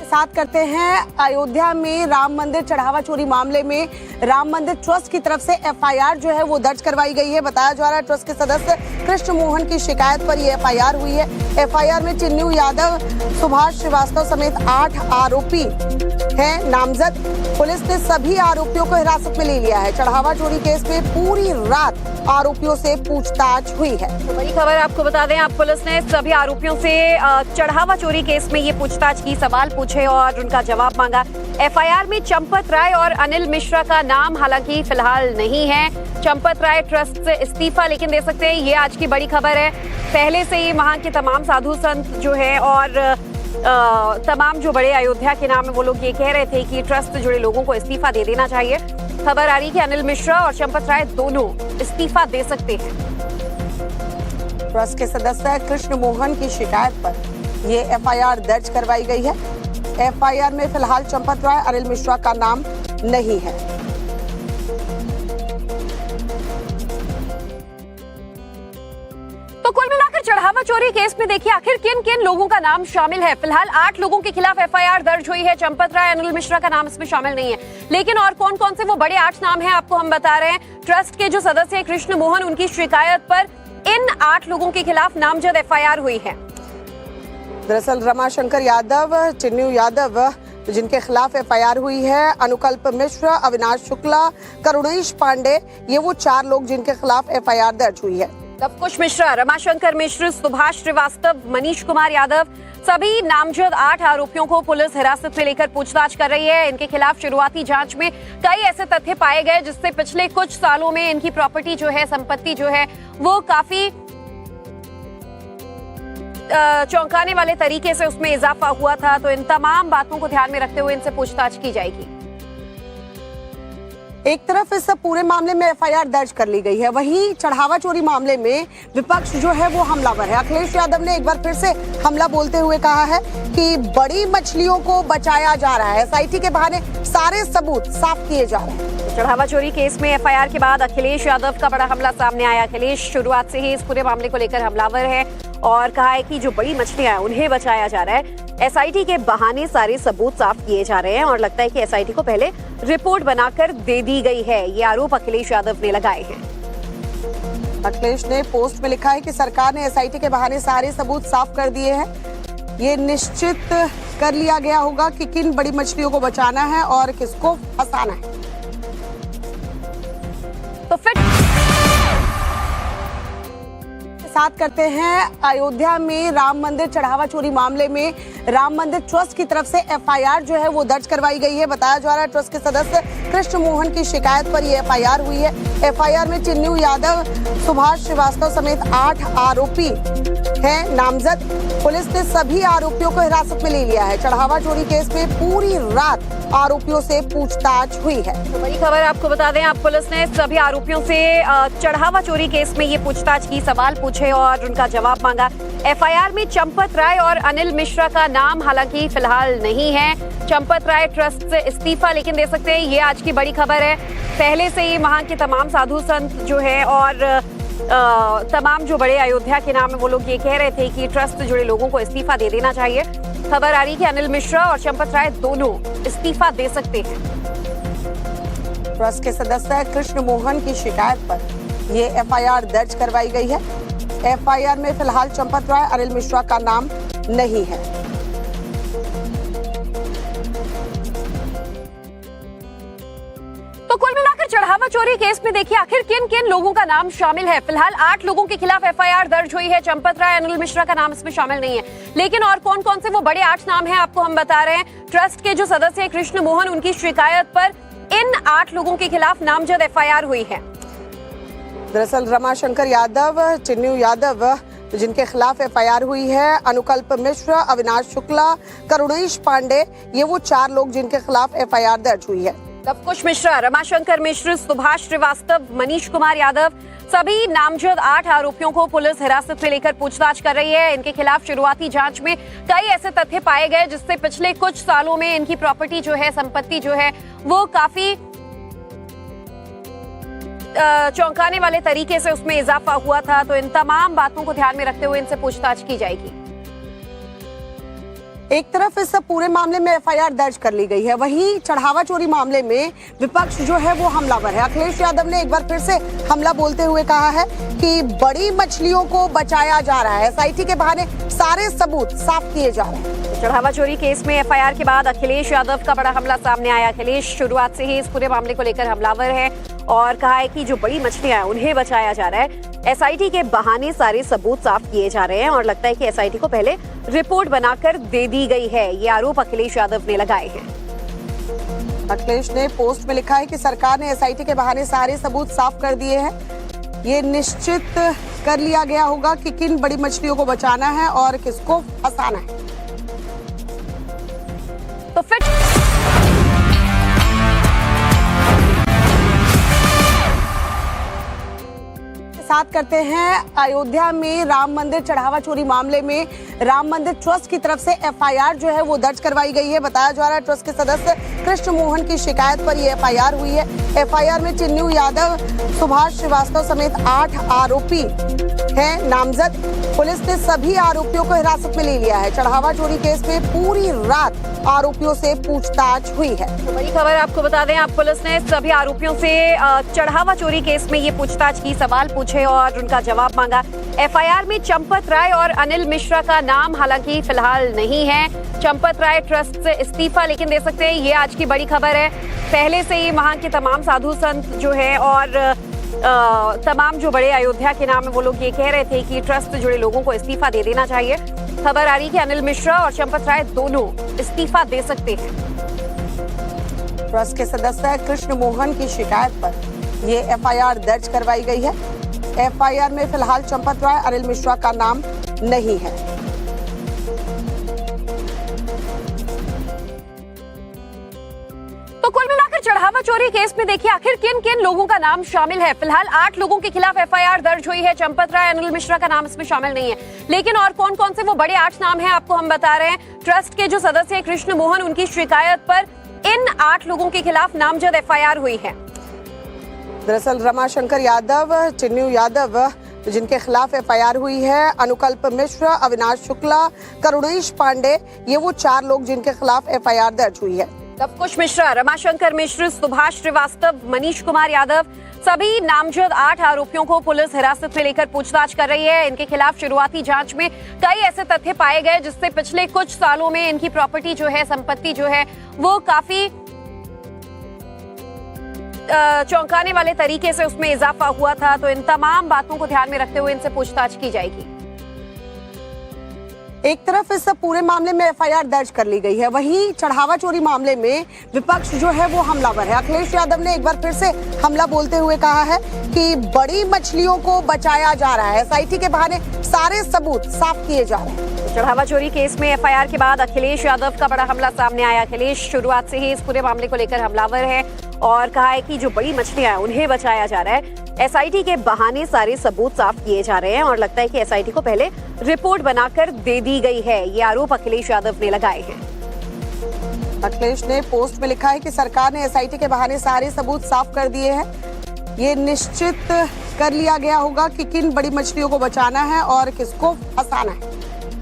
साथ करते हैं अयोध्या में राम मंदिर चढ़ावा चोरी मामले में राम मंदिर ट्रस्ट की तरफ से एफआईआर जो है वो दर्ज करवाई गई है। बताया जा रहा है ट्रस्ट के सदस्य कृष्ण मोहन की शिकायत पर ये एफआईआर हुई है। एफआईआर में चिन्नू यादव, सुभाष श्रीवास्तव समेत 8 आरोपी हैं नामजद। पुलिस ने सभी आरोपियों को हिरासत में ले लिया है। चढ़ावा चोरी केस में पूरी रात आरोपियों से पूछताछ हुई है। तो बड़ी खबर आपको बता दें, आप पुलिस ने सभी आरोपियों से चढ़ावा चोरी केस में ये पूछताछ की, सवाल पूछे और उनका जवाब मांगा। एफआईआर में चंपत राय और अनिल मिश्रा का नाम हालांकि फिलहाल नहीं है। चंपत राय ट्रस्ट से इस्तीफा लेकिन दे सकते हैं, ये आज की बड़ी खबर है। पहले से ही वहां के तमाम साधु संत जो है और तमाम जो बड़े अयोध्या के नाम है वो लोग ये कह रहे थे कि ट्रस्ट से जुड़े लोगों को इस्तीफा दे देना चाहिए। खबर आ रही कि अनिल मिश्रा और चंपत राय दोनों इस्तीफा दे सकते हैं। ट्रस्ट के सदस्य कृष्ण मोहन की शिकायत पर ये एफआईआर दर्ज करवाई गई है। एफआईआर में फिलहाल चंपत राय, अनिल मिश्रा का नाम नहीं है। तो कुल मिलाकर चढ़ावा चोरी केस में देखिए आखिर किन किन लोगों का नाम शामिल है। फिलहाल 8 लोगों के खिलाफ एफआईआर दर्ज हुई है। चंपत राय, अनिल मिश्रा का नाम इसमें शामिल नहीं है, लेकिन और कौन कौन से वो बड़े 8 नाम हैं आपको हम बता रहे हैं। ट्रस्ट के जो सदस्य हैं कृष्ण मोहन, उनकी शिकायत पर इन 8 लोगों के खिलाफ नामजद एफआईआर हुई है। दरअसल रमाशंकर यादव, चिन्नू यादव जिनके खिलाफ एफआईआर हुई है, अनुकल्प मिश्र, अविनाश शुक्ला, करुणेश पांडे, ये वो 4 लोग जिनके खिलाफ एफआईआर दर्ज हुई है। लवकुश मिश्रा, रमाशंकर मिश्र, सुभाष श्रीवास्तव, मनीष कुमार यादव, सभी नामजद 8 आरोपियों को पुलिस हिरासत में लेकर पूछताछ कर रही है। इनके खिलाफ शुरुआती जांच में कई ऐसे तथ्य पाए गए जिससे पिछले कुछ सालों में इनकी प्रॉपर्टी जो है, संपत्ति जो है वो काफी चौंकाने वाले तरीके से उसमें इजाफा हुआ था। तो इन तमाम बातों को ध्यान में रखते हुए इनसे पूछताछ की जाएगी। एक तरफ इस पूरे मामले में एफआईआर दर्ज कर ली गई है, वहीं चढ़ावा चोरी मामले में विपक्ष जो है वो हमलावर है। अखिलेश यादव ने एक बार फिर से हमला बोलते हुए कहा है कि बड़ी मछलियों को बचाया जा रहा है, एसआईटी के बहाने सारे सबूत साफ किए जा रहे हैं। चढ़ावा चोरी केस में एफआईआर के बाद अखिलेश यादव का बड़ा हमला सामने आया। अखिलेश शुरुआत से ही इस पूरे मामले को लेकर हमलावर है और कहा है कि जो बड़ी मछलियां हैं उन्हें बचाया जा रहा है। एसआईटी के बहाने सारे सबूत साफ किए जा रहे हैं और लगता है कि एसआईटी को पहले रिपोर्ट बनाकर दे दी गई है। ये आरोप अखिलेश यादव ने लगाए हैं। अखिलेश ने पोस्ट में लिखा है कि सरकार ने एसआईटी के बहाने सारे सबूत साफ कर दिए हैं। ये निश्चित कर लिया गया होगा कि किन बड़ी मछलियों को बचाना है और किसको फंसाना है। तो फिर साथ करते हैं अयोध्या में राम मंदिर चढ़ावा चोरी मामले में राम मंदिर ट्रस्ट की तरफ से एफआईआर जो है वो दर्ज करवाई गई है। बताया जा रहा है ट्रस्ट के सदस्य कृष्ण मोहन की शिकायत पर ये एफआईआर हुई है। एफआईआर में चिन्नू यादव, सुभाष श्रीवास्तव समेत 8 आरोपी हैं नामजद। पुलिस ने सभी आरोपियों को हिरासत में ले लिया है। चढ़ावा चोरी केस में पूरी रात आरोपियों से पूछताछ हुई है। तो बड़ी खबर आपको बता दें, आप पुलिस ने सभी आरोपियों से चढ़ावा चोरी केस में ये पूछताछ की, सवाल पूछे और उनका जवाब मांगा। एफआईआर में चंपत राय और अनिल मिश्रा का नाम हालांकि फिलहाल नहीं है। चंपत राय ट्रस्ट से इस्तीफा लेकिन दे सकते हैं, ये आज की बड़ी खबर है। पहले से ही वहां के तमाम साधु संत जो है और तमाम जो बड़े अयोध्या के नाम है वो लोग ये कह रहे थे कि ट्रस्ट से जुड़े लोगों को इस्तीफा दे देना चाहिए। खबर आ रही कि अनिल मिश्रा और चंपत राय दोनों इस्तीफा दे सकते हैं। ट्रस्ट के सदस्य कृष्ण मोहन की शिकायत पर ये एफआईआर दर्ज करवाई गई है। एफआईआर में फिलहाल चंपत राय, अनिल मिश्रा का नाम नहीं है। तो कुल मिलाकर चढ़ावा चोरी केस में देखिए आखिर किन किन लोगों का नाम शामिल है। फिलहाल 8 लोगों के खिलाफ एफआईआर दर्ज हुई है। चंपत राय, अनिल मिश्रा का नाम इसमें शामिल नहीं है, लेकिन और कौन कौन से वो बड़े 8 नाम हैं आपको हम बता रहे हैं। ट्रस्ट के जो सदस्य हैं कृष्ण मोहन, उनकी शिकायत पर इन 8 लोगों के खिलाफ नामजद एफआईआर हुई है। दरअसल रमाशंकर यादव, चिन्नू यादव जिनके खिलाफ एफआईआर हुई है, अनुकल्प मिश्र, अविनाश शुक्ला, करुणेश पांडे, ये वो 4 लोग जिनके खिलाफ एफआईआर दर्ज हुई है। लवकुश मिश्रा, रमाशंकर मिश्र, सुभाष श्रीवास्तव, मनीष कुमार यादव, सभी नामजद 8 आरोपियों को पुलिस हिरासत में लेकर पूछताछ कर रही है। इनके खिलाफ शुरुआती जांच में कई ऐसे तथ्य पाए गए जिससे पिछले कुछ सालों में इनकी प्रॉपर्टी जो है, संपत्ति जो है वो काफी चौंकाने वाले तरीके से उसमें इजाफा हुआ था। तो इन तमाम बातों को ध्यान में रखते हुए इनसे पूछताछ की जाएगी। एक तरफ इस पूरे मामले में एफआईआर दर्ज कर ली गई है, वहीं चढ़ावा चोरी मामले में विपक्ष जो है वो हमलावर है। अखिलेश यादव ने एक बार फिर से हमला बोलते हुए कहा है कि बड़ी मछलियों को बचाया जा रहा है, एसआईटी के बहाने सारे सबूत साफ किए जा रहे हैं। चढ़ावा चोरी केस में एफआईआर के बाद अखिलेश यादव का बड़ा हमला सामने आया। अखिलेश शुरुआत से ही इस पूरे मामले को लेकर हमलावर है और कहा है कि जो बड़ी मछलियां हैं उन्हें बचाया जा रहा है, एसआईटी के बहाने सारे सबूत साफ किए जा रहे हैं और लगता है कि एसआईटी को पहले रिपोर्ट बनाकर दे दी गई है। ये आरोप अखिलेश यादव ने लगाए हैं। अखिलेश ने पोस्ट में लिखा है कि सरकार ने एसआईटी के बहाने सारे सबूत साफ कर दिए हैं। ये निश्चित कर लिया गया होगा कि किन बड़ी मछलियों को बचाना है और किसको फंसाना है। तो फिर साथ करते हैं अयोध्या में राम मंदिर चढ़ावा चोरी मामले में राम मंदिर ट्रस्ट की तरफ से एफआईआर जो है वो दर्ज करवाई गई है। बताया जा रहा है ट्रस्ट के सदस्य कृष्ण मोहन की शिकायत पर ये एफआईआर हुई है। एफआईआर में चिन्नू यादव, सुभाष श्रीवास्तव समेत 8 आरोपी हैं नामजद। पुलिस ने सभी आरोपियों को हिरासत में ले लिया है। चढ़ावा चोरी केस में पूरी रात आरोपियों से पूछताछ हुई है। तो बड़ी खबर आपको बता दें, आप पुलिस ने सभी आरोपियों से चढ़ावा चोरी केस में ये पूछताछ की, सवाल पूछे और उनका जवाब मांगा। एफआईआर में चंपत राय और अनिल मिश्रा का नाम हालांकि फिलहाल नहीं है। चंपत राय ट्रस्ट से इस्तीफा लेकिन दे सकते हैं, ये आज की बड़ी खबर है। पहले से ही वहां के तमाम साधु संत जो है और तमाम जो बड़े अयोध्या के नाम है वो लोग ये कह रहे थे कि ट्रस्ट से जुड़े लोगों को इस्तीफा दे देना चाहिए। खबर आ रही कि अनिल मिश्रा और चंपत राय दोनों इस्तीफा दे सकते हैं। ट्रस्ट के सदस्य कृष्ण मोहन की शिकायत पर ये एफआईआर दर्ज करवाई गई है। एफआईआर में फिलहाल चंपत राय, अनिल मिश्रा का नाम नहीं है। तो कुल मिलाकर चढ़ावा चोरी केस में देखिए आखिर किन किन लोगों का नाम शामिल है। फिलहाल 8 लोगों के खिलाफ एफआईआर दर्ज हुई है। चंपत राय, अनिल मिश्रा का नाम इसमें शामिल नहीं है, लेकिन और कौन कौन से वो बड़े 8 नाम हैं आपको हम बता रहे हैं। ट्रस्ट के जो सदस्य हैं कृष्ण मोहन, उनकी शिकायत पर इन 8 लोगों के खिलाफ नामजद एफआईआर हुई है। दरअसल रमाशंकर यादव, चिन्नू यादव जिनके खिलाफ एफआईआर हुई है, अनुकल्प मिश्र, अविनाश शुक्ला, करुणेश पांडे, ये वो 4 लोग जिनके खिलाफ एफआईआर दर्ज हुई है। लवकुश मिश्रा, रमाशंकर मिश्र, सुभाष श्रीवास्तव, मनीष कुमार यादव, सभी नामजद 8 आरोपियों को पुलिस हिरासत में लेकर पूछताछ कर रही है। इनके खिलाफ शुरुआती जांच में कई ऐसे तथ्य पाए गए जिससे पिछले कुछ सालों में इनकी प्रॉपर्टी जो है, संपत्ति जो है वो काफी चौंकाने वाले तरीके से उसमें इजाफा हुआ था। तो इन तमाम बातों को ध्यान में रखते हुए इनसे पूछताछ की जाएगी। एक तरफ इस पूरे मामले में एफआईआर दर्ज कर ली गई है, वहीं चढ़ावा चोरी मामले में विपक्ष जो है वो हमलावर है। अखिलेश यादव ने एक बार फिर से हमला बोलते हुए कहा है कि बड़ी मछलियों को बचाया जा रहा है, एसआईटी के बहाने सारे सबूत साफ किए जा रहे हैं। चढ़ावा चोरी केस में एफआईआर के बाद अखिलेश यादव का बड़ा हमला सामने आया। अखिलेश शुरुआत से ही इस पूरे मामले को लेकर हमलावर है और कहा है कि जो बड़ी मछलियां हैं उन्हें बचाया जा रहा है, एसआईटी के बहाने सारे सबूत साफ किए जा रहे हैं और लगता है कि एसआईटी को पहले रिपोर्ट बनाकर दे दी गई है। ये आरोप अखिलेश यादव ने लगाए हैं। अखिलेश ने पोस्ट में लिखा है कि सरकार ने एसआईटी के बहाने सारे सबूत साफ कर दिए हैं। ये निश्चित कर लिया गया होगा कि किन बड़ी मछलियों को बचाना है और किसको फंसाना है।